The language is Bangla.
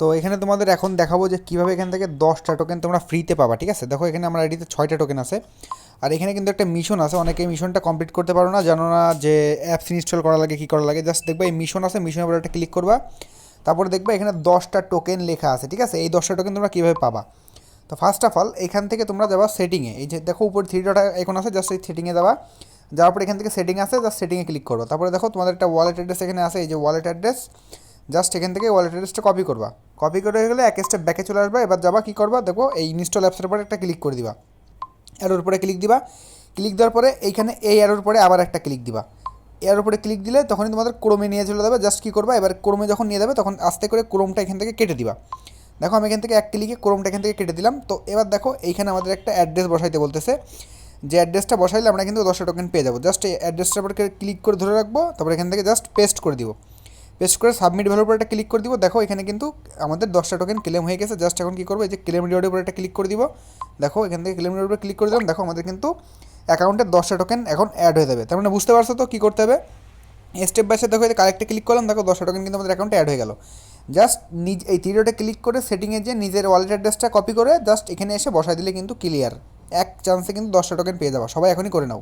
তো এখানে তোমাদের এখন দেখাবো যে কীভাবে এখান থেকে 10টা টোকেন তোমরা ফ্রিতে পাবা, ঠিক আছে। দেখো এখানে আমার আইডিতে 6টা টোকেন আছে, আর এখানে কিন্তু একটা মিশন আছে। অনেকে মিশনটা কমপ্লিট করতে পারো না, জানো না যে অ্যাপস ইনস্টল করা লাগে, কী করা লাগে। জাস্ট দেখবা এই মিশন আছে, মিশনের উপর একটা ক্লিক করবা, তারপরে দেখবা এখানে 10টা টোকেন লেখা আছে, ঠিক আছে। এই 10টা টোকেন তোমরা কীভাবে পাবা? তো ফার্স্ট অফ অল এখান থেকে তোমরা যাবা সেটিংয়ে, এই যে দেখো উপরে 3 ডট এখন আছে, জাস্ট এই সেটিংয়ে যাবা। যাওয়ার পর এখান থেকে সেটিং আছে, জাস্ট সেটিংয়ে ক্লিক করো। তারপরে দেখো তোমাদের একটা ওয়ালেট অ্যাড্রেস এখানে আছে, এই যে ওয়ালেট অ্যাড্রেস। জাস্ট এখান থেকে ওয়ালেট অ্যাড্রেসটা কপি করবা। কপি করে হয়ে গেলে এক স্টেপ ব্যাকে চলে আসবা। এবার যাবা কী করবা, দেখো এই ইনস্টল অ্যাপসের উপরে একটা ক্লিক করে দিবা, অ্যারোর উপরে ক্লিক দিবা। ক্লিক দেওয়ার পরে এইখানে এই অ্যারোর পরে আবার একটা ক্লিক দিবা। এর উপরে ক্লিক দিলে তখনই তোমাদের ক্রোমে নিয়ে চলে যাবে। জাস্ট কী করবা, এবার ক্রোমে যখন নিয়ে যাবে তখন আস্তে করে ক্রোমটা এখান থেকে কেটে দিবা। দেখো আমি এখান থেকে এক ক্লিকে ক্রোমটা এখান থেকে কেটে দিলাম। তো এবার দেখো এইখানে আমাদের একটা অ্যাড্রেস বসাইতে বলতেছে, যে অ্যাড্রেসটা বসাইলে আমরা কিন্তু 10টা টোকেন পেয়ে যাবো। জাস্ট এই অ্যাড্রেসটার উপর ক্লিক করে ধরে রাখবো, তারপর এখান থেকে জাস্ট পেস্ট করে দিব। পেস্ট করে সাবমিট ভ্যালুর উপর একটা ক্লিক করে দিব। দেখো এখানে কিন্তু আমাদের 10টা টোকেন ক্লেম হয়ে গেছে। জাস্ট এখন কী করবো, এই যে ক্লেম রিওয়ার্ডের উপর একটা ক্লিক করে দিব। দেখো এখান থেকে ক্লেম রিওয়ার্ডের উপর ক্লিক করে দিলাম। দেখো আমাদের কিন্তু অ্যাকাউন্টে 10টা টোকেন এখন অ্যাড হয়ে যাবে। তার মানে বুঝতে পারছো তো কী করতে হবে। স্টেপ বাই স্টেপ দেখো, কারেক্টে ক্লিক করলাম, দেখো 10টা টোকেন কিন্তু আমাদের অ্যাকাউন্টে অ্যাড হয়ে গেল। জাস্ট এই থ্রি ক্লিক করে সেটিংয়ে যে নিজের ওয়ালেট অ্যাড্রেসটা কপি করে জাস্ট এখানে এসে বসাই দিলে কিন্তু ক্লিয়ার। এক চান্সে কিন্তু 10টা টোকেন পেয়ে যাবো। সবাই এখনই করে নাও।